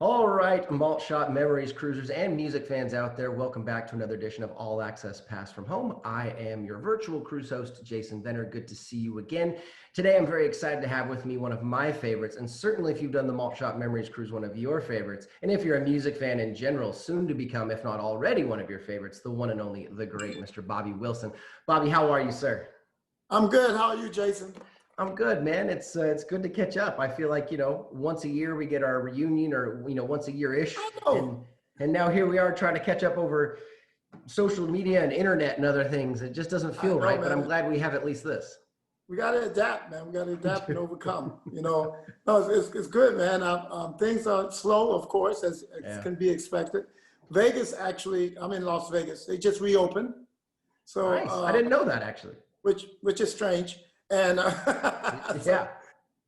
All right, Malt Shop memories, cruisers, and music fans out there, welcome back to another edition of All Access Pass from Home. I am your virtual cruise host, Jason Venner. Good to see you again. Today, I'm very excited to have with me one of my favorites, and certainly if you've done the Malt Shop Memories Cruise, one of your favorites. And if you're a music fan in general, soon to become, if not already, one of your favorites, the one and only, the great Mr. Bobby Wilson. Bobby, how are you, sir? I'm good. How are you, Jason? I'm good, man. It's good to catch up. I feel like, once a year we get our reunion, or once a year-ish. And now here we are trying to catch up over social media and internet and other things. It just doesn't feel right, but I'm glad we have at least this. We got to adapt, man. We got to adapt and overcome. No, it's good, man. Things are slow, of course, as can be expected. Vegas, actually, I'm in Las Vegas. They just reopened. So nice. I didn't know that, actually. Which is strange. And yeah.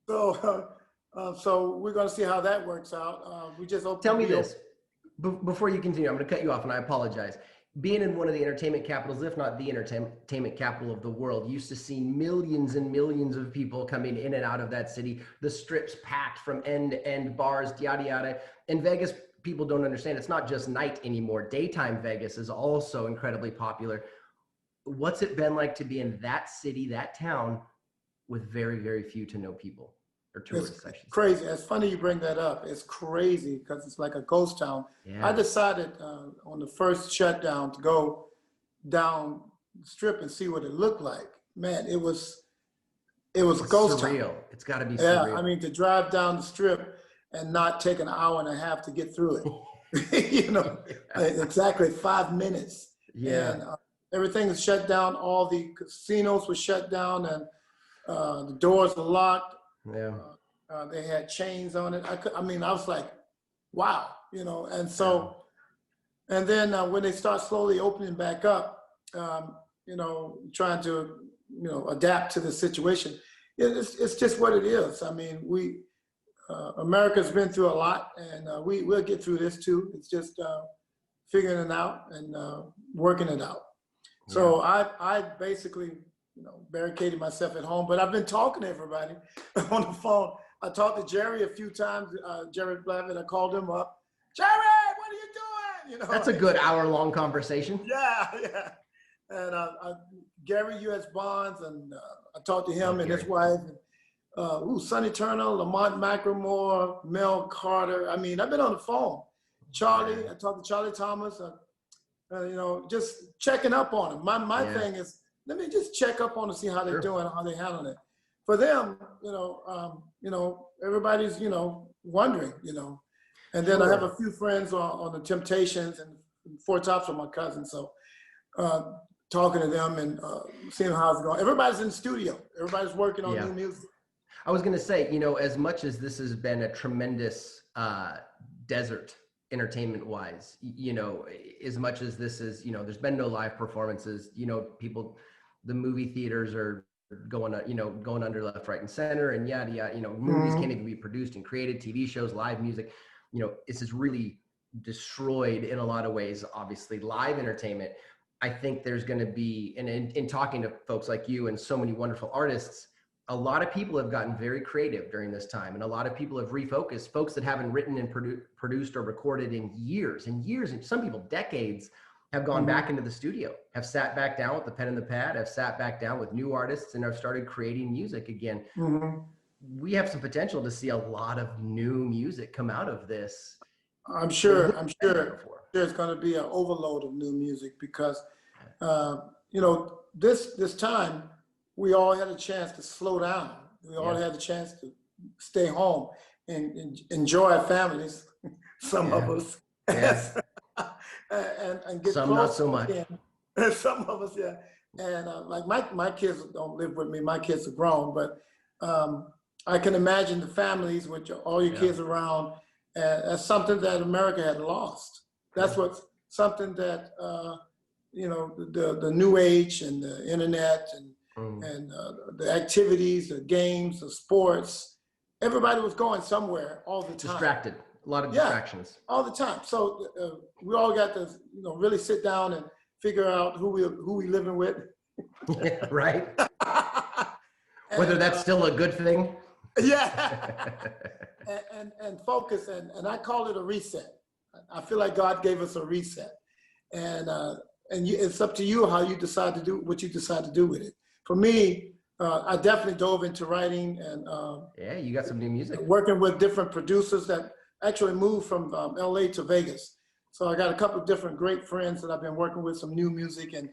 So we're going to see how that works out. We just opened. Tell me this before you continue. I'm going to cut you off, and I apologize. Being in one of the entertainment capitals, if not the entertainment capital of the world, used to see millions and millions of people coming in and out of that city. The strips packed from end to end, bars, yada yada. In Vegas, people don't understand. It's not just night anymore. Daytime Vegas is also incredibly popular. What's it been like to be in that city, that town, with very, very few to no people, or tourists? It's crazy. It's funny you bring that up. It's crazy because it's like a ghost town. Yeah. I decided on the first shutdown to go down the strip and see what it looked like. Man, it was a ghost surreal. Town. It's got to be surreal. Yeah, I mean, to drive down the strip and not take an hour and a half to get through it. Exactly 5 minutes. Yeah. And, everything is shut down. All the casinos were shut down, and the doors were locked. Yeah. They had chains on it. I was like, wow, And so, and then when they start slowly opening back up, trying to, adapt to the situation, it's just what it is. I mean, America's been through a lot, and we'll get through this too. It's just figuring it out and working it out. So I basically, barricaded myself at home, but I've been talking to everybody on the phone. I talked to Jerry a few times, Jerry Blavitt. I called him up. Jerry, what are you doing? That's a good hour-long conversation. Yeah. And Gary U.S. Bonds, and I talked to him and his wife. And, Sonny Turner, Lamont McRemore, Mel Carter. I mean, I've been on the phone. Charlie, I talked to Charlie Thomas. Just checking up on them. My thing is, let me just check up on them, see how they're doing, how they're handling it. For them, everybody's, wondering, And then I have a few friends on the Temptations, and Four Tops are my cousins. So talking to them and seeing how it's going. Everybody's in the studio. Everybody's working on new music. I was going to say, as much as this has been a tremendous desert entertainment wise, as much as this is, there's been no live performances, people, the movie theaters are going under left, right, and center, and yada yada, movies can't even be produced and created, TV shows, live music, this is really destroyed in a lot of ways. Obviously, live entertainment, I think there's going to be, and in talking to folks like you and so many wonderful artists, a lot of people have gotten very creative during this time, and a lot of people have refocused. Folks that haven't written and produced or recorded in years and years, and some people decades, have gone back into the studio, have sat back down with the pen and the pad, have sat back down with new artists, and have started creating music again. We have some potential to see a lot of new music come out of this. I'm sure there's going to be an overload of new music because, this time, we all had a chance to slow down. We all had a chance to stay home and enjoy our families. Some of us, and get some close not so much. And some of us, And like my kids don't live with me. My kids are grown, but I can imagine the families with all your kids around. As something that America had lost. That's something that the new age and the internet and the activities, the games, the sports, everybody was going somewhere all the time. Distracted, a lot of distractions. All the time. So we all got to, really sit down and figure out who we living with. Right. Whether that's still a good thing. Yeah. and focus, and I call it a reset. I feel like God gave us a reset, and it's up to you how you decide to do what you decide to do with it. For me, I definitely dove into writing and yeah, you got some new music. Working with different producers that actually moved from LA to Vegas. So I got a couple of different great friends that I've been working with, some new music, and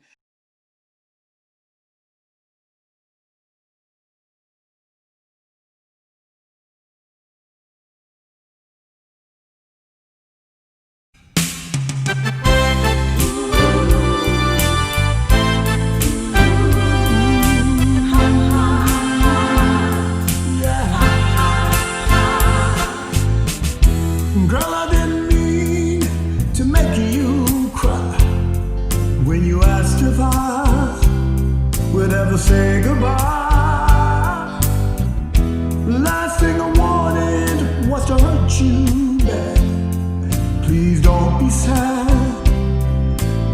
girl, I didn't mean to make you cry when you asked if I would ever say goodbye. Last thing I wanted was to hurt you bad. Please don't be sad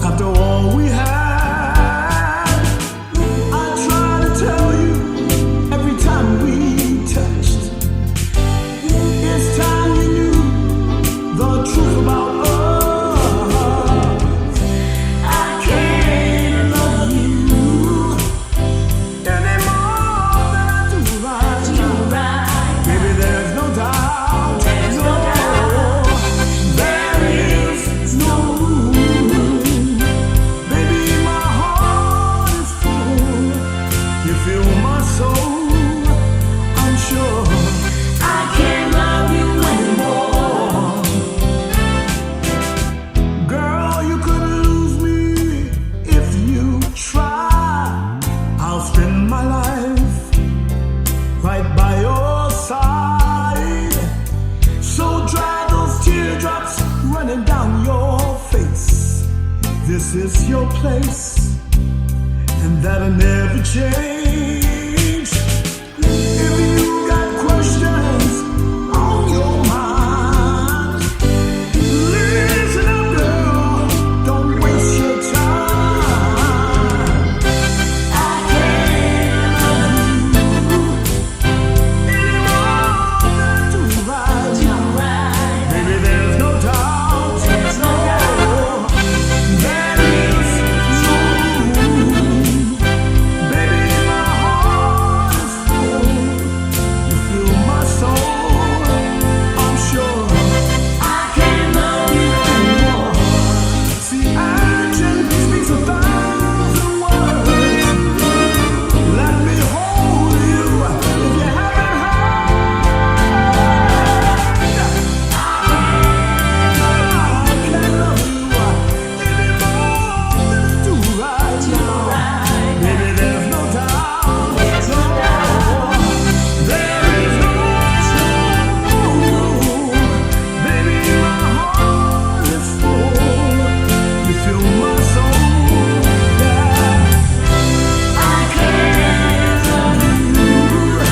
after all we had. I try to tell you every time we touched, it's time you knew the truth about us. I can't love you anymore than I do right. Baby, there's no doubt. There is no room. Baby, my heart is full. You fill my soul, I'm sure. I can't love you anymore. Girl, you couldn't lose me if you try. I'll spend my life right by your side. So dry those teardrops running down your face. This is your place, and that'll never change. If you got questions on your mind, listen up, girl, don't waste your time. I can't love you anymore than I do right. Baby, there's no doubt. There is no room. Baby, my heart is full. You fill my soul, I'm sure. I can't love you anymore. See, action speaks 1,000 words. Let me hold you if you haven't heard. I can't love you anymore than I do right now. Baby, there's no doubt. There is no room. Baby, my heart is full. You fill my soul. Yeah. I can't love you anymore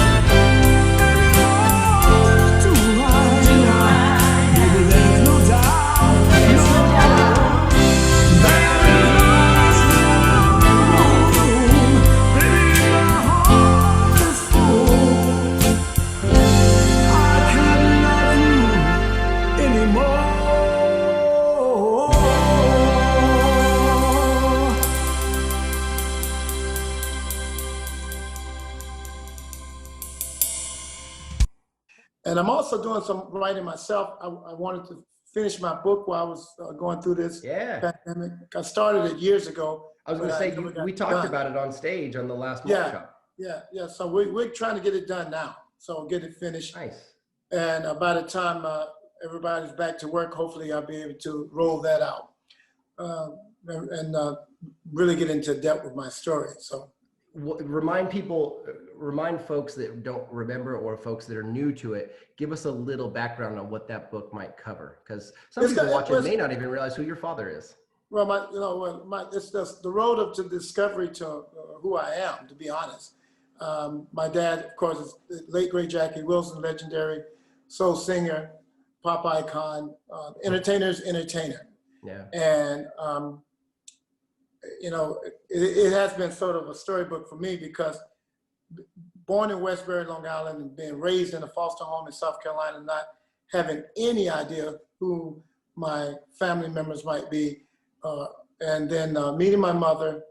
than I do right now. Baby, there's no doubt. There is no room. Baby, my heart is full. I can't love you anymore. And I'm also doing some writing myself. I wanted to finish my book while I was going through this Yeah. pandemic. I started it years ago. I was going to but say, never got we it talked done. about it on stage on the last Yeah. workshop. Yeah. So we're trying to get it done now. So get it finished. Nice. And by the time everybody's back to work, hopefully I'll be able to roll that out and really get into depth with my story. So Remind folks that don't remember or folks that are new to it, give us a little background on what that book might cover. Because some people watching may not even realize who your father is. Well, it's just the road to discovery to who I am, to be honest. My dad, of course, is the late great Jackie Wilson, legendary soul singer, pop icon, entertainer's entertainer. Yeah. And, it has been sort of a storybook for me because born in Westbury, Long Island, and being raised in a foster home in South Carolina, not having any idea who my family members might be. And then meeting my mother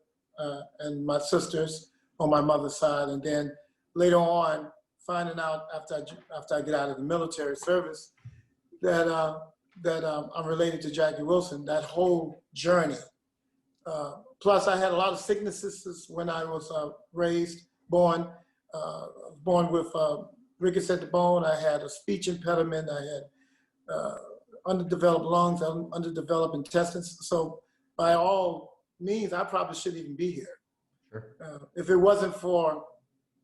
and my sisters on my mother's side. And then later on, finding out after I get out of the military service that, I'm related to Jackie Wilson, that whole journey. Plus, I had a lot of sicknesses when I was born with rickets at the bone. I had a speech impediment. I had underdeveloped lungs, underdeveloped intestines. So by all means, I probably shouldn't even be here. Sure. If it wasn't for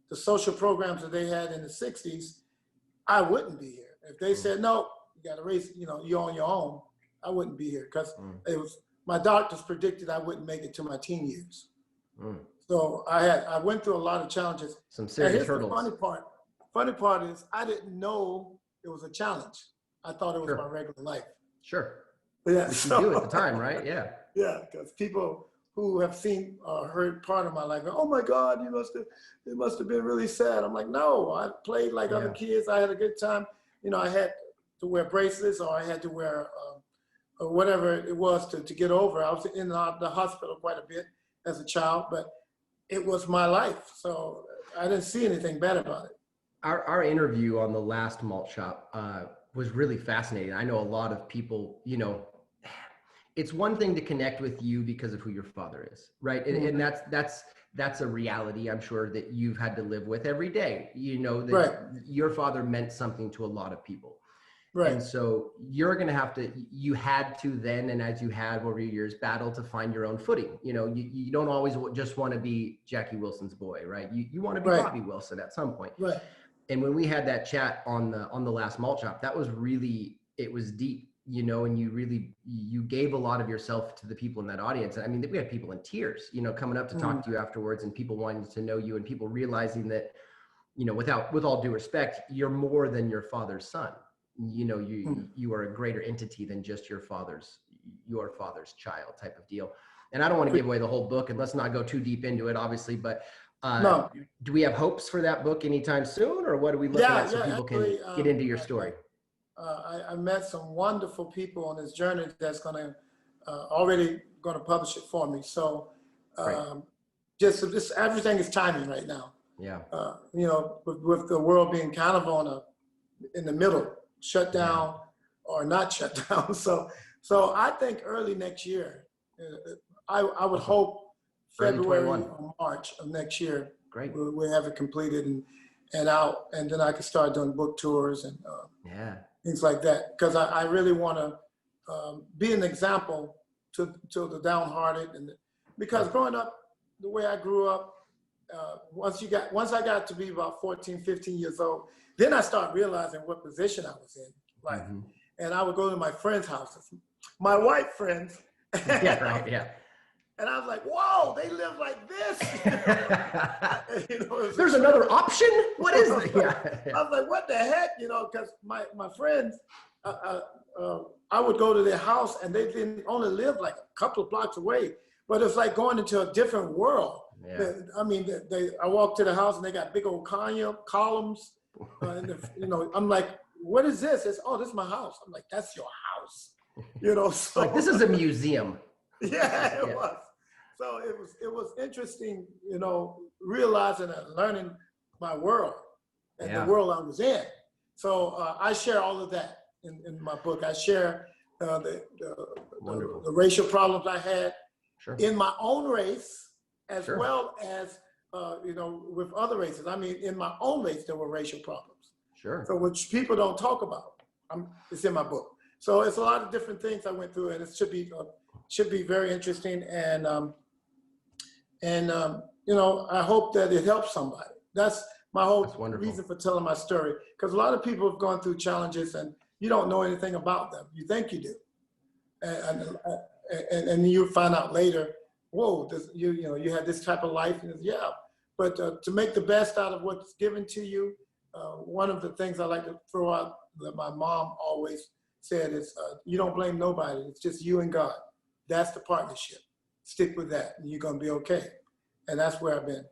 the social programs that they had in the 60s, I wouldn't be here. If they said, no, you got to raise, you're on your own, I wouldn't be here because it was, my doctors predicted I wouldn't make it to my teen years. So I went through a lot of challenges. Some serious hurdles. The funny part is I didn't know it was a challenge. I thought it was my regular life. Sure. Yeah. You do at the time, right? Yeah. Yeah, because people who have seen or heard part of my life go, oh my God, it must have been really sad. I'm like, no, I played like other kids. I had a good time. I had to wear bracelets, or I had to wear or whatever it was to get over. I was in the hospital quite a bit as a child, but it was my life. So I didn't see anything bad about it. Our interview on the last Malt Shop was really fascinating. I know a lot of people, it's one thing to connect with you because of who your father is, right? And that's a reality I'm sure that you've had to live with every day. That your father meant something to a lot of people. Right. And so you had to then, and as you had over your years, battle to find your own footing. You don't always just want to be Jackie Wilson's boy, right? You want to be Bobby Wilson at some point. Right. And when we had that chat on the last Malt Shop, that was really, it was deep, and you gave a lot of yourself to the people in that audience. I mean, we had people in tears, coming up to talk to you afterwards, and people wanting to know you, and people realizing that, with all due respect, you're more than your father's son. You are a greater entity than just your father's child type of deal. And I don't want to give away the whole book, and let's not go too deep into it, obviously, but no. Do we have hopes for that book anytime soon, or what are we looking at so people can get into your story? I met some wonderful people on this journey that's already going to publish it for me. So just everything is timing right now. Yeah. With the world being kind of in the middle, shut down or not shut down. So I think early next year, I would hope February or March of next year, great, we'll have it completed and out, and then I can start doing book tours and things like that. Because I really want to be an example to the downhearted, because growing up the way I grew up, once I got to be about 14, 15 years old, then I started realizing what position I was in life. And I would go to my friends' houses, my white friends. Yeah, right, yeah. And I was like, whoa, they live like this. There's another option? What is it? Yeah. I was like, what the heck? Because my friends, I would go to their house and they didn't only live like a couple of blocks away, but it's like going into a different world. Yeah. I mean, I walked to the house and they got big old columns. I'm like, what is this? This is my house. I'm like, that's your house. So like, this is a museum. Yeah, it was. So it was interesting, realizing and learning my world and the world I was in. So I share all of that in my book. I share the racial problems I had in my own race, as well as with other races. I mean, in my own race, there were racial problems. Sure. So which people don't talk about. It's in my book. So it's a lot of different things I went through, and it should be very interesting. And I hope that it helps somebody. That's my whole reason for telling my story. Because a lot of people have gone through challenges and you don't know anything about them. You think you do, and you find out later, whoa, you had this type of life. And but to make the best out of what's given to you, one of the things I like to throw out that my mom always said is, you don't blame nobody. It's just you and God. That's the partnership. Stick with that and you're going to be okay. And that's where I've been.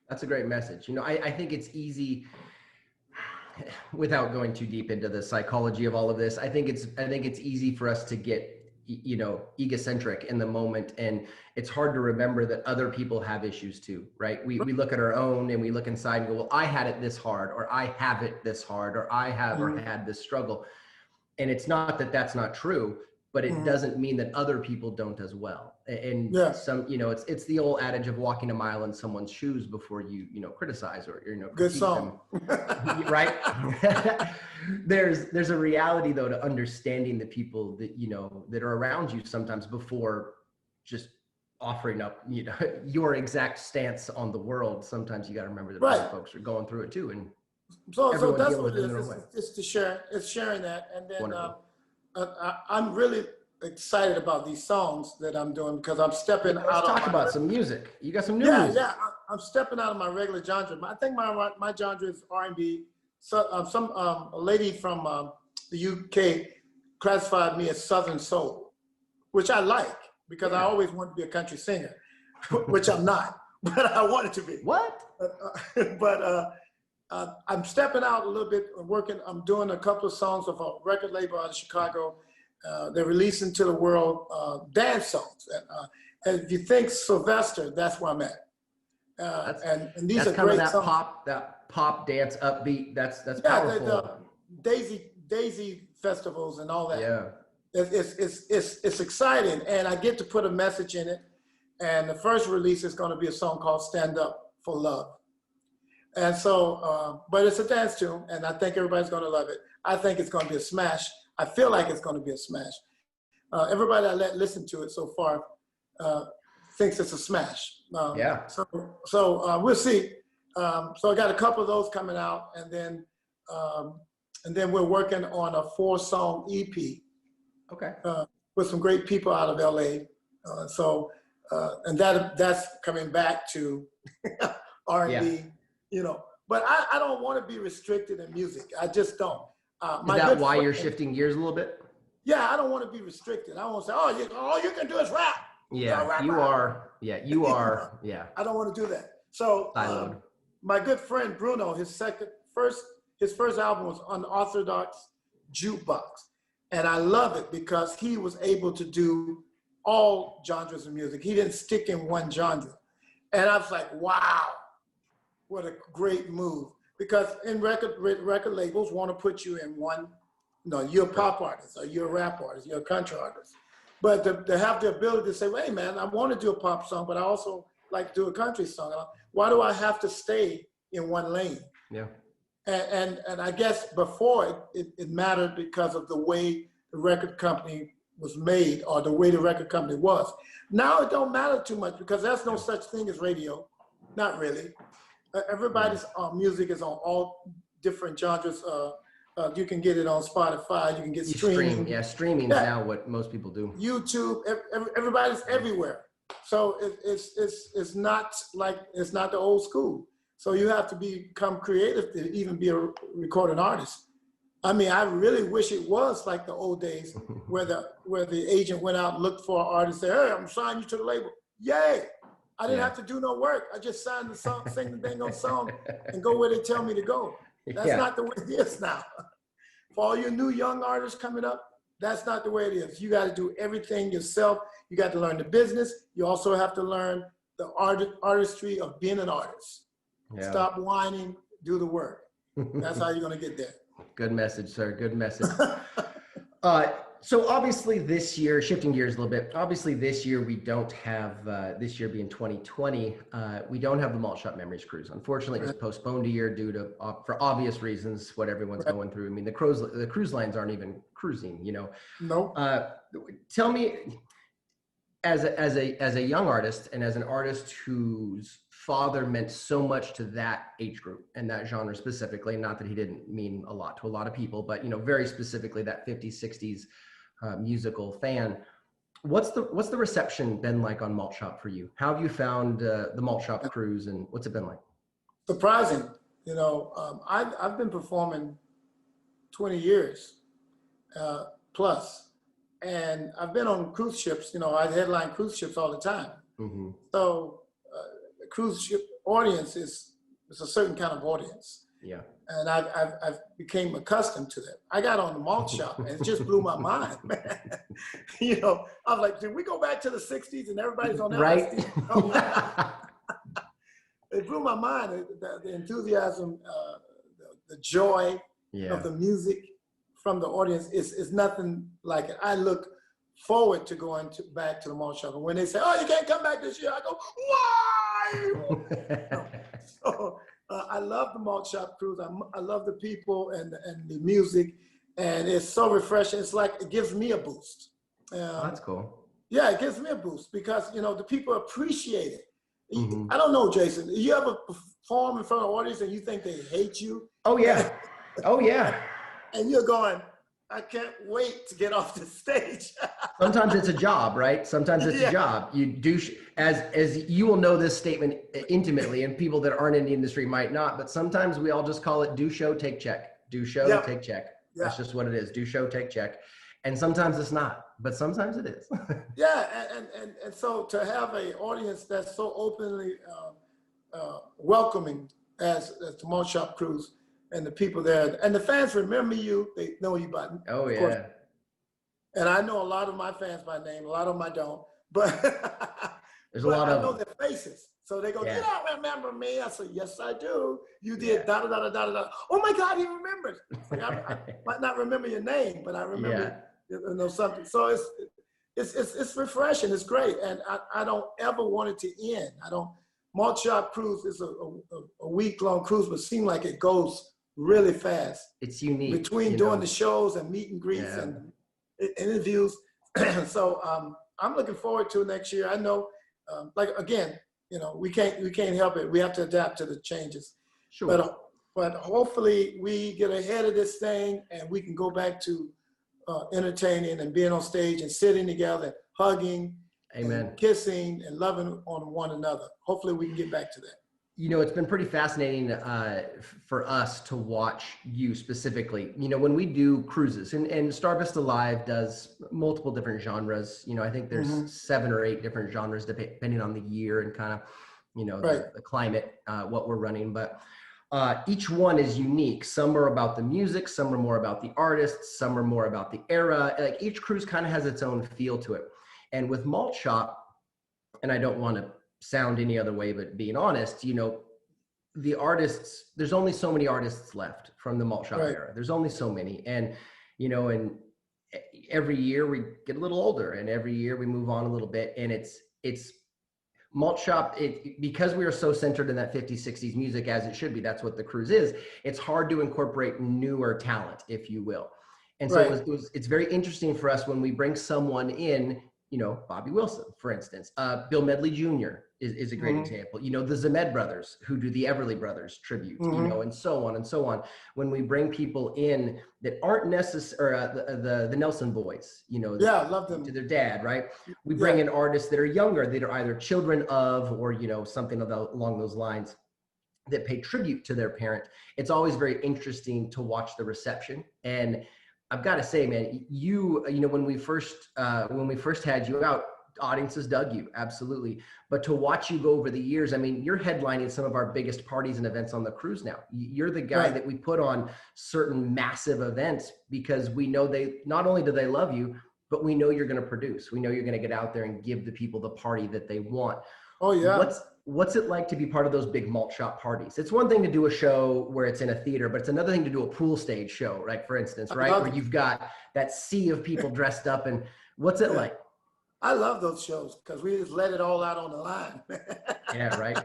That's a great message. You know, I think it's easy, without going too deep into the psychology of all of this, I think it's easy for us to get, you know, egocentric in the moment, and it's hard to remember that other people have issues too, right? We look at our own and we look inside and go, well, I had it this hard, or I have it this hard, or I have or had this struggle. And it's not that that's not true, but it doesn't mean that other people don't as well. And some, you know, it's the old adage of walking a mile in someone's shoes before you criticize or, you know, Good critique song. them. Right? There's a reality though to understanding the people that, you know, that are around you sometimes before just offering up, you know, your exact stance on the world. Sometimes you got to remember that other folks are going through it too. And so everyone that's deals what with it in their is. own way. It's to share. It's sharing that, and then Wonderful. I'm really excited about these songs that I'm doing because I'm stepping out. Let's talk about some music. You got some new music. Yeah. I'm stepping out of my regular genre. I think my genre is R&B. So a lady from the UK classified me as Southern Soul, which I like because I always wanted to be a country singer, which I'm not, but I wanted to be. What? I'm stepping out a little bit, working. I'm doing a couple of songs of a record label out of Chicago. They're releasing to the world dance songs. And if you think Sylvester, that's where I'm at. And these are great songs. That pop dance upbeat. That's powerful. The Daisy festivals and all that. Yeah. It's exciting, and I get to put a message in it. And the first release is going to be a song called "Stand Up for Love." And so, but it's a dance tune, and I think everybody's going to love it. I think it's going to be a smash. I feel like it's going to be a smash. Everybody I listen to it so far thinks it's a smash. So we'll see. So I got a couple of those coming out, and then we're working on a 4-song EP. Okay. With some great people out of LA. And that's coming back to R&B. Yeah. You know, but I don't want to be restricted in music. I just don't. Is that why you're shifting gears a little bit? Yeah, I don't want to be restricted. I don't want to say, all you can do is rap. Yeah, you are. Yeah, you are. Yeah. I don't want to do that. So my good friend Bruno, his first album was Unorthodox Jukebox. And I love it because he was able to do all genres of music. He didn't stick in one genre. And I was like, wow. What a great move. Because in record labels want to put you in one, you're a pop artist, or you're a rap artist, you're a country artist. But to have the ability to say, hey man, I want to do a pop song, but I also like to do a country song. Why do I have to stay in one lane? Yeah. And I guess before it mattered because of the way the record company was made or the way the record company was. Now it don't matter too much because there's no such thing as radio. Not really. Everybody's music is on all different genres. You can get it on Spotify. You can get streaming. Streaming is now what most people do. YouTube. Everybody's everywhere. So it's not the old school. So you have to become creative to even be a recording artist. I mean, I really wish it was like the old days where the agent went out and looked for an artist, say, hey, I'm signing you to the label. Yay! I didn't have to do no work. I just signed the song, sing the dang on song, and go where they tell me to go. That's not the way it is now. For all you new young artists coming up, that's not the way it is. You got to do everything yourself. You got to learn the business. You also have to learn the artistry of being an artist. Yeah. Stop whining, do the work. That's how you're going to get there. Good message, sir. Good message. So obviously this year, shifting gears a little bit, obviously this year we don't have, this year being 2020, we don't have the Malt Shop Memories Cruise. Unfortunately, it was postponed a year due to, for obvious reasons, what everyone's going through. I mean, the cruise lines aren't even cruising, Nope. Tell me, as a young artist and as an artist whose father meant so much to that age group and that genre specifically, not that he didn't mean a lot to a lot of people, but very specifically that 50s, 60s musical fan, what's the reception been like on Malt Shop for you? How have you found the Malt Shop cruise, and what's it been like? Surprising. I've been performing 20 years plus, and I've been on cruise ships. I headline cruise ships all the time. Mm-hmm. So cruise ship audience is a certain kind of audience. Yeah. And I've became accustomed to that. I got on the Malt Shop and it just blew my mind, man. You know, I was like, did we go back to the 60s and everybody's on right? LSD? It blew my mind, the enthusiasm, the joy of the music from the audience is nothing like it. I look forward to going back to the Malt Shop. And when they say, oh, you can't come back this year, I go, why? So I love the Malt Shop cruise. I love the people and the music, and it's so refreshing. It's like, it gives me a boost. That's cool. Yeah, it gives me a boost because, you know, the people appreciate it. Mm-hmm. I don't know, Jason, you ever perform in front of an audience and you think they hate you? Oh, yeah. Oh, yeah. And you're going, I can't wait to get off the stage. Sometimes it's a job, right? Sometimes it's a job. You do, as you will know this statement intimately, and people that aren't in the industry might not, but sometimes we all just call it do show, take check. Do show, take check. That's just what it is. Do show, take check. And sometimes it's not, but sometimes it is. Yeah, and so to have an audience that's so openly welcoming as the Malt Shop Cruise, and the people there, and the fans remember you. They know you by oh yeah. Course. And I know a lot of my fans by name. A lot of them I don't, but there's a lot of I know their faces. So they go, you don't remember me? I say, yes, I do. You did da da da da da da. Oh my God, he remembers. Like, I might not remember your name, but I remember you know something. So it's refreshing. It's great, and I don't ever want it to end. I don't. Malt Shop Cruise is a week-long cruise, but it seems like it goes really fast. It's unique. Between doing the shows and meet and greets and interviews. So I'm looking forward to next year. I know, like, again, you know, we can't help it. We have to adapt to the changes. Sure. But hopefully we get ahead of this thing and we can go back to entertaining and being on stage and sitting together, hugging, amen, and kissing and loving on one another. Hopefully we can get back to that. You know, it's been pretty fascinating for us to watch you specifically. You know, when we do cruises, and Star Vista Live does multiple different genres. You know, I think there's 7 or 8 different genres depending on the year and kind of, you know, the climate, what we're running. But each one is unique. Some are about the music, some are more about the artists, some are more about the era. Like each cruise kind of has its own feel to it. And with Malt Shop, and I don't want to sound any other way, but being honest, you know, the artists, there's only so many artists left from the Malt Shop era. There's only so many. And, you know, and every year we get a little older and every year we move on a little bit. And it's Malt Shop, because we are so centered in that 50s, 60s music as it should be, that's what the cruise is. It's hard to incorporate newer talent, if you will. And so it's very interesting for us when we bring someone in, you know, Bobby Wilson, for instance, Bill Medley Jr. is a great example. You know, the Zemed brothers who do the Everly Brothers tribute, you know, and so on and so on. When we bring people in that aren't necessary, the Nelson boys, you know, I love them, to their dad, right? We bring in artists that are younger, that are either children of, or, you know, something along those lines, that pay tribute to their parent. It's always very interesting to watch the reception. And I've got to say, man, you know, when we first had you out, audiences dug you, absolutely. But to watch you go over the years, I mean, you're headlining some of our biggest parties and events on the cruise now. You're the guy that we put on certain massive events because we know not only do they love you, but we know you're going to produce. We know you're going to get out there and give the people the party that they want. Oh yeah. What's it like to be part of those big Malt Shop parties? It's one thing to do a show where it's in a theater, but it's another thing to do a pool stage show, right? For instance, right? Where you've got that sea of people dressed up, and what's it like? I love those shows because we just let it all out on the line. Yeah, right.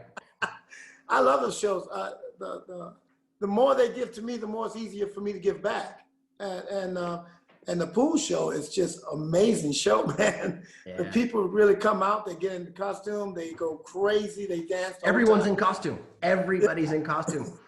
I love those shows. The more they give to me, the more it's easier for me to give back. And the pool show is just amazing show, man. Yeah. The people really come out, they get in the costume, they go crazy, they dance. Everyone's in costume. Everybody's in costume.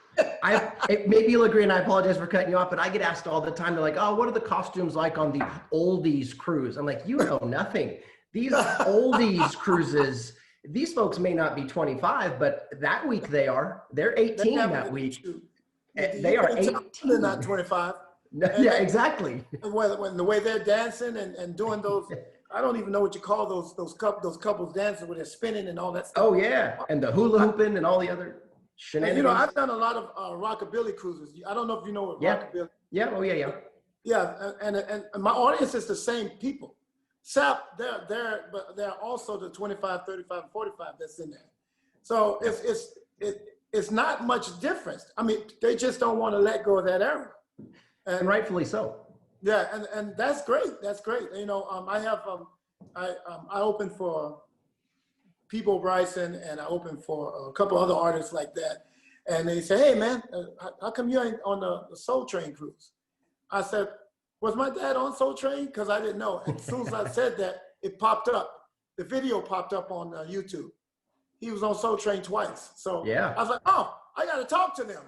Maybe you'll agree, and I apologize for cutting you off, but I get asked all the time, they're like, oh, what are the costumes like on the oldies cruise? I'm like, you know nothing. These oldies cruises, these folks may not be 25, but that week they are. They're 18 that week. They are 18. They're not 25. Yeah, exactly. When the way they're dancing and doing those I don't even know what you call those couples dancing where they're spinning and all that stuff. Oh yeah, and the hula hooping and all the other shenanigans. And, I've done a lot of rockabilly cruises. I don't know if you know what rockabilly. Yeah. Oh yeah. Yeah, and my audience is the same people. Except but they're also the 25, 35, 45 that's in there. So it's not much difference. I mean, they just don't want to let go of that era. And rightfully so. Yeah, and that's great. That's great. I opened for People Bryson, and I opened for a couple other artists like that. And they say, hey man, how come you ain't on the Soul Train cruise? I said, was my dad on Soul Train? Because I didn't know. And as soon as I said that, it popped up. The video popped up on YouTube. He was on Soul Train twice. So yeah. I was like, oh, I got to talk to them.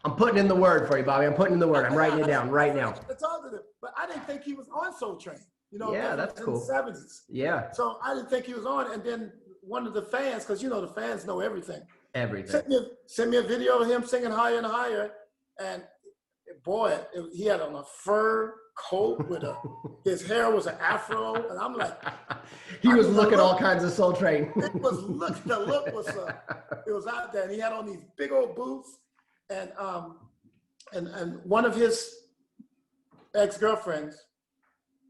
I'm putting in the word for you, Bobby. I'm putting in the word. I'm writing it down right now. I talk to them, but I didn't think he was on Soul Train. Yeah, that's cool. In the 70s. Yeah. So I didn't think he was on. And then one of the fans, because the fans know everything. Everything. Sent me a video of him singing Higher and Higher. And boy, he had on a fur coat with his hair was an afro. And I'm like. He was looking all kinds of Soul Train. The look was, it was out there. And he had on these big old boots. And one of his ex-girlfriends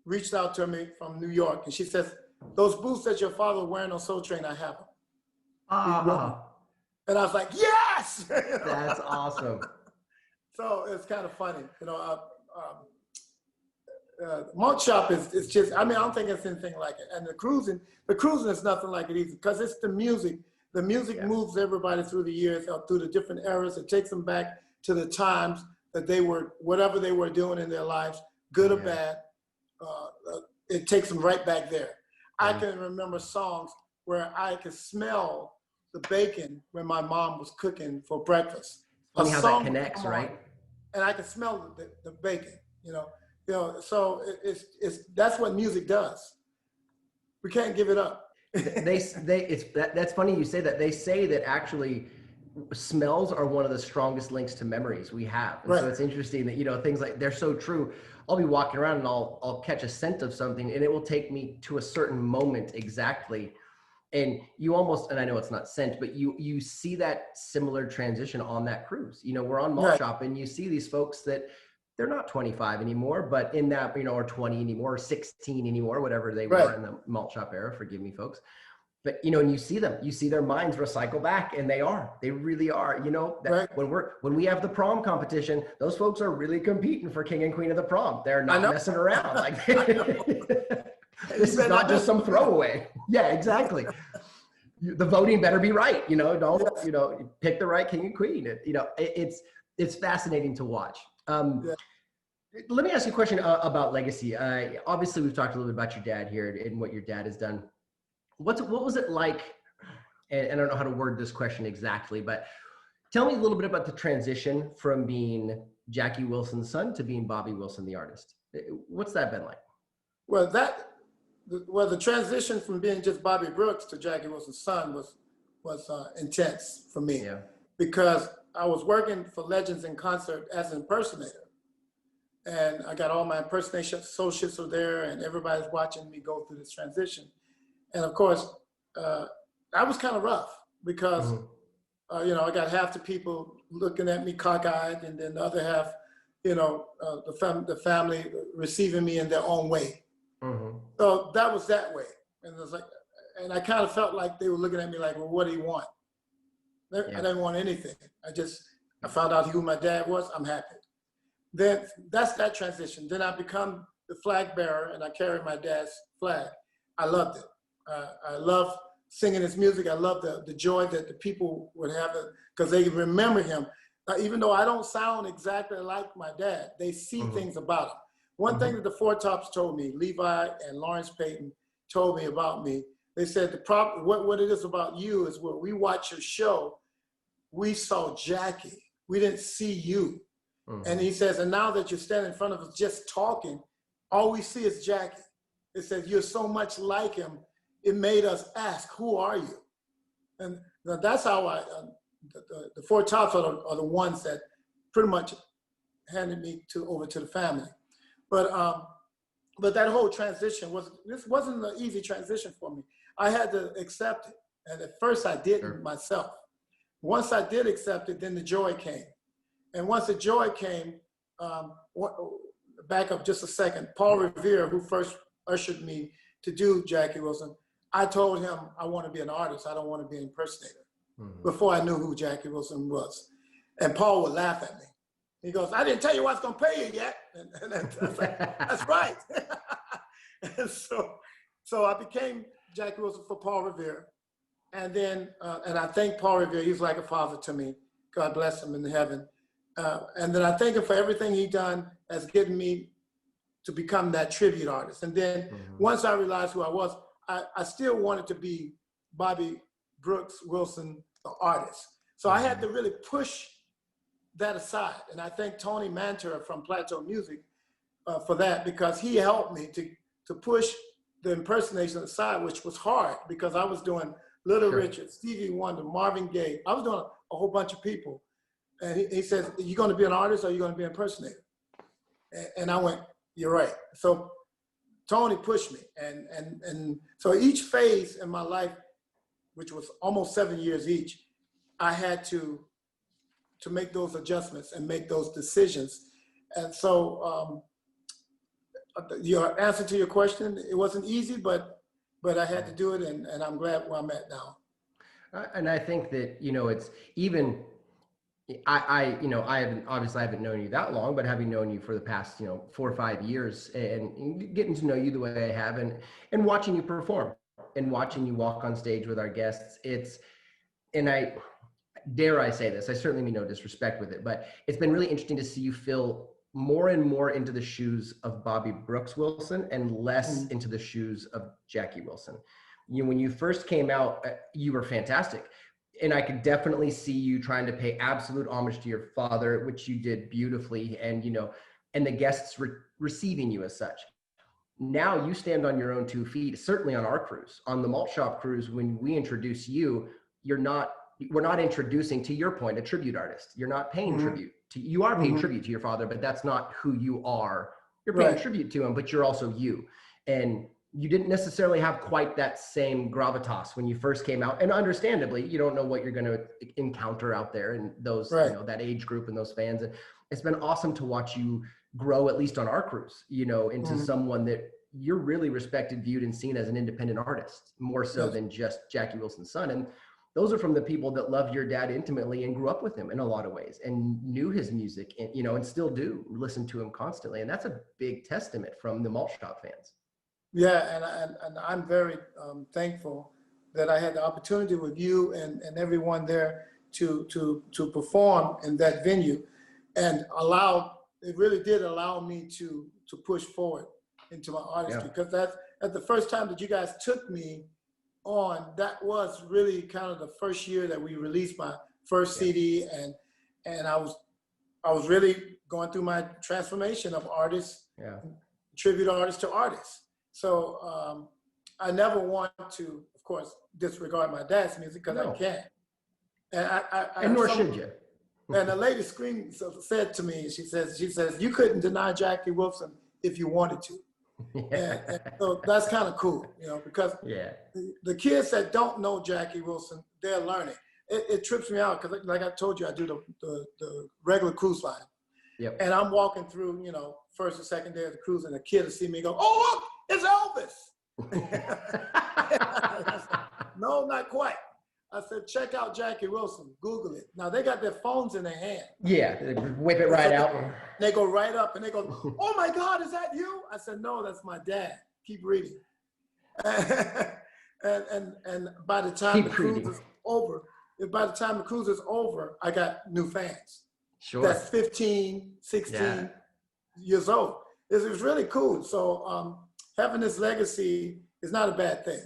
reached out to me from New York, and she says, those boots that your father was wearing on Soul Train, I have them. And I was like, yes! That's awesome. So it's kind of funny. Malt Shop is just, I don't think it's anything like it. And the cruising is nothing like it either, because it's the music. The music moves everybody through the years, through the different eras. It takes them back to the times that they were, whatever they were doing in their lives, good or bad. It takes them right back there. I can remember songs where I could smell the bacon when my mom was cooking for breakfast. Funny how that connects, right? And I could smell the bacon, So that's what music does. We can't give it up. That's funny you say that. They say that actually smells are one of the strongest links to memories we have. And so it's interesting that, things like, they're so true. I'll be walking around and I'll catch a scent of something and it will take me to a certain moment exactly. And you almost, and I know it's not scent, but you see that similar transition on that cruise. We're on Malt Shop and you see these folks that they're not 25 anymore, but in that, or 20 anymore, or 16 anymore, whatever they were in the Malt Shop era, forgive me folks. But, and you see their minds recycle back, and they really are, when we have the prom competition, those folks are really competing for king and queen of the prom. They're not messing around. Like, this is not just some throwaway. Yeah, exactly. The voting better be right. Don't, pick the right king and queen. It's fascinating to watch. Let me ask you a question about legacy. Obviously we've talked a little bit about your dad here and what your dad has done. What was it like, and I don't know how to word this question exactly, but tell me a little bit about the transition from being Jackie Wilson's son to being Bobby Wilson, the artist. What's that been like? Well, the transition from being just Bobby Brooks to Jackie Wilson's son was intense for me, because I was working for Legends in Concert as an impersonator, and I got all my impersonation associates were there, and everybody's watching me go through this transition. And of course, I was kind of rough because, I got half the people looking at me cockeyed, and then the other half, the family receiving me in their own way. So that was that way. And it was like, and I kind of felt like they were looking at me like, well, what do you want? I didn't want anything. I found out who my dad was. I'm happy. Then that's that transition. Then I become the flag bearer, and I carry my dad's flag. I loved it. I love singing his music. I love the joy that the people would have because they remember him. Even though I don't sound exactly like my dad, they see things about him. One thing that the Four Tops told me, Levi and Lawrence Payton told me about me, they said what it is about you is when we watch your show, we saw Jackie. We didn't see you. And he says, and now that you're standing in front of us just talking, all we see is Jackie. It says, you're so much like him. It made us ask, who are you? And that's how the Four Tops are the ones that pretty much handed me over to the family. But but that whole transition wasn't an easy transition for me. I had to accept it. And at first I didn't Sure. myself. Once I did accept it, then the joy came. And once the joy came, back up just a second, Paul Revere, who first ushered me to do Jackie Wilson, I told him I want to be an artist. I don't want to be an impersonator, before I knew who Jackie Wilson was. And Paul would laugh at me. He goes, I didn't tell you what's going to pay you yet. And I was like, that's right. And so I became Jackie Wilson for Paul Revere. And then, and I thank Paul Revere. He's like a father to me. God bless him in heaven. And then I thank him for everything he done as getting me to become that tribute artist. And then once I realized who I was, I still wanted to be Bobby Brooks Wilson, the artist. So I had to really push that aside. And I thank Tony Manter from Plateau Music for that, because he helped me to push the impersonation aside, which was hard because I was doing Little Richard, Stevie Wonder, Marvin Gaye. I was doing a whole bunch of people. And he says, are you going to be an artist or are you going to be an impersonator? And I went, you're right. So Tony pushed me. And so each phase in my life, which was almost 7 years each, I had to make those adjustments and make those decisions. And so your answer to your question, it wasn't easy, but I had to do it, and I'm glad where I'm at now. And I think that, it's even, I haven't known you that long, but having known you for the past, 4 or 5 years and getting to know you the way I have and watching you perform and watching you walk on stage with our guests, and I dare I say this, I certainly mean no disrespect with it, but it's been really interesting to see you fill more and more into the shoes of Bobby Brooks Wilson and less into the shoes of Jackie Wilson. When you first came out, you were fantastic. And I could definitely see you trying to pay absolute homage to your father, which you did beautifully, and and the guests receiving you as such. Now you stand on your own 2 feet, certainly on our cruise. On the Malt Shop cruise, when we introduce you, we're not introducing, to your point, a tribute artist. You're not paying tribute to, you are paying tribute to your father, but that's not who you are. You're paying tribute to him, but you're also you. And you didn't necessarily have quite that same gravitas when you first came out. And understandably, you don't know what you're going to encounter out there in those, that age group and those fans. And it's been awesome to watch you grow, at least on our cruise, into someone that you're really respected, viewed, and seen as an independent artist, more so than just Jackie Wilson's son. And those are from the people that loved your dad intimately and grew up with him in a lot of ways and knew his music and, and still do listen to him constantly. And that's a big testament from the Malt Shop fans. Yeah, and I'm very thankful that I had the opportunity with you and everyone there to perform in that venue, and it really did allow me to push forward into my artistry, because that's at the first time that you guys took me on, that was really kind of the first year that we released my first CD, and I was really going through my transformation of artist, tribute artist to artist. So I never want to, of course, disregard my dad's music, because I can't. And nor should you. And the lady said to me, she says, you couldn't deny Jackie Wilson if you wanted to. And so that's kind of cool, because the kids that don't know Jackie Wilson, they're learning. It trips me out because, like I told you, I do the regular cruise line. Yep. And I'm walking through, first or second day of the cruise, and a kid will see me go, oh, look, it's Elvis. No, not quite. I said, check out Jackie Wilson, Google it. Now they got their phones in their hand. Yeah, they whip it right out. They go right up and they go, oh my God, is that you? I said, no, that's my dad. Keep reading. And by the time the cruise is over, I got new fans. Sure. That's 15, 16 years old. It was really cool. So having this legacy is not a bad thing.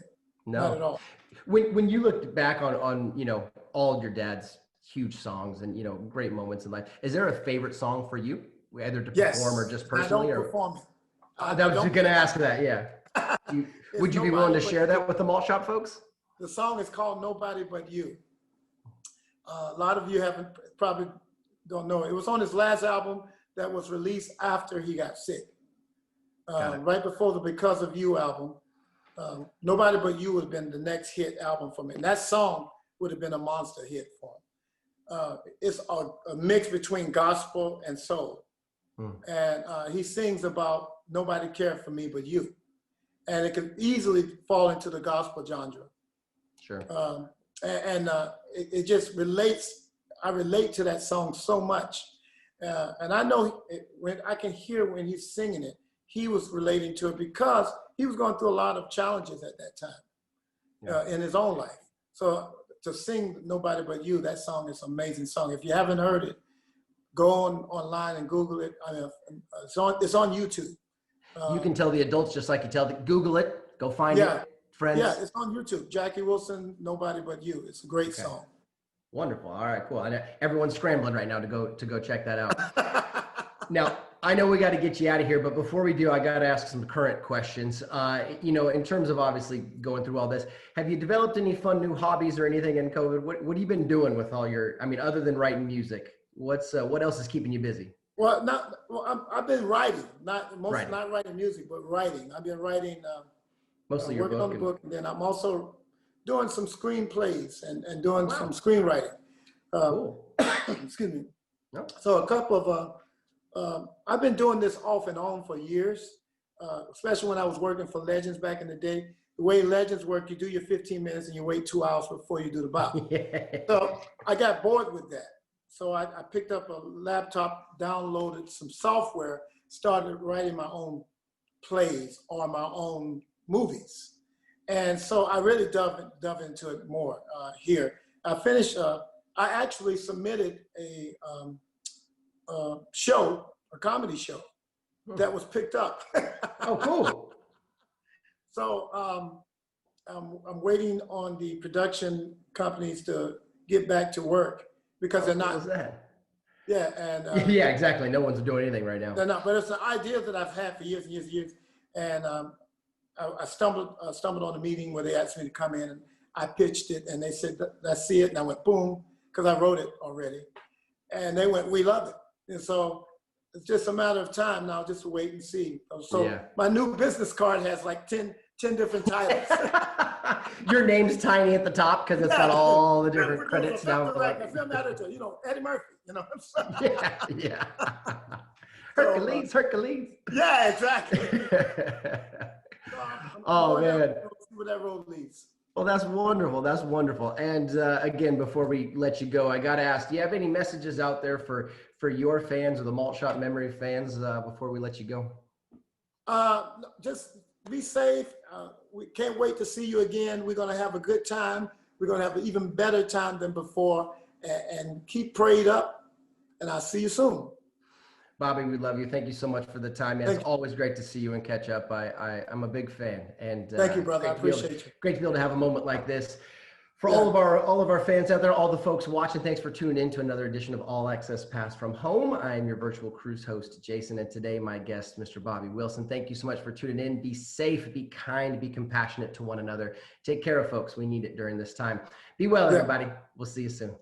No. Not at all. When you look back on all your dad's huge songs and great moments in life, is there a favorite song for you, either to perform or just personally? I don't perform it. I was going to ask that. Yeah. Would you be willing to share that with the Malt Shop folks? The song is called "Nobody But You." A lot of you probably don't know it. It was on his last album that was released after he got sick. right before the Because of You album. Nobody But You would have been the next hit album for me. And that song would have been a monster hit for him. It's a mix between gospel and soul. And he sings about nobody cared for me but you. And it can easily fall into the gospel genre. Sure. It just relates. I relate to that song so much. And I know when I can hear when he's singing it, he was relating to it because he was going through a lot of challenges at that time in his own life. So to sing Nobody But You, that song is an amazing song. If you haven't heard it, go online and Google it. I mean, it's on YouTube. You can tell the adults just like you tell Google it, go find it, friends. Yeah, it's on YouTube. Jackie Wilson, Nobody But You. It's a great song. Wonderful. All right, cool. I know everyone's scrambling right now to go check that out. Now, I know we got to get you out of here, but before we do, I got to ask some current questions. In terms of obviously going through all this, have you developed any fun new hobbies or anything in COVID? What have you been doing with all your, other than writing music? What else is keeping you busy? Well, I've been writing, not writing music, but writing. I've been writing, mostly your working on the book, and then I'm also doing some screenplays and doing some screenwriting. Cool. Excuse me. No. So a couple of, I've been doing this off and on for years, especially when I was working for Legends back in the day. The way Legends work, you do your 15 minutes and you wait 2 hours before you do the bop. So I got bored with that. So I picked up a laptop, downloaded some software, started writing my own plays or my own movies. And so I really dove into it more here. I finished, I actually submitted a comedy show that was picked up. Oh, cool. So I'm waiting on the production companies to get back to work because they're not. What was that? Yeah, and yeah, exactly. No one's doing anything right now. They're not, but it's an idea that I've had for years and years and years. And I stumbled on a meeting where they asked me to come in, and I pitched it, and they said, "Let's see it," and I went, "Boom," because I wrote it already, and they went, "We love it." And so it's just a matter of time now, just to wait and see. So my new business card has like 10 different titles. Your name's tiny at the top because it's got all the different credits down. Film editor, Eddie Murphy, Yeah. Hercules. Yeah, exactly. Oh man. Where that road leads. Well, that's wonderful. That's wonderful. And again, before we let you go, I got to ask, do you have any messages out there for your fans or the Malt Shop Memory fans before we let you go? Just be safe. We can't wait to see you again. We're going to have a good time. We're going to have an even better time than before. And keep prayed up. And I'll see you soon. Bobby, we love you. Thank you so much for the time. It's always great to see you and catch up. I'm a big fan. And thank you, brother. I appreciate you. Great to be able to have a moment like this. For all of our fans out there, all the folks watching, thanks for tuning in to another edition of All Access Pass from Home. I am your virtual cruise host, Jason, and today my guest, Mr. Bobby Wilson. Thank you so much for tuning in. Be safe, be kind, be compassionate to one another. Take care of folks. We need it during this time. Be well, everybody. We'll see you soon.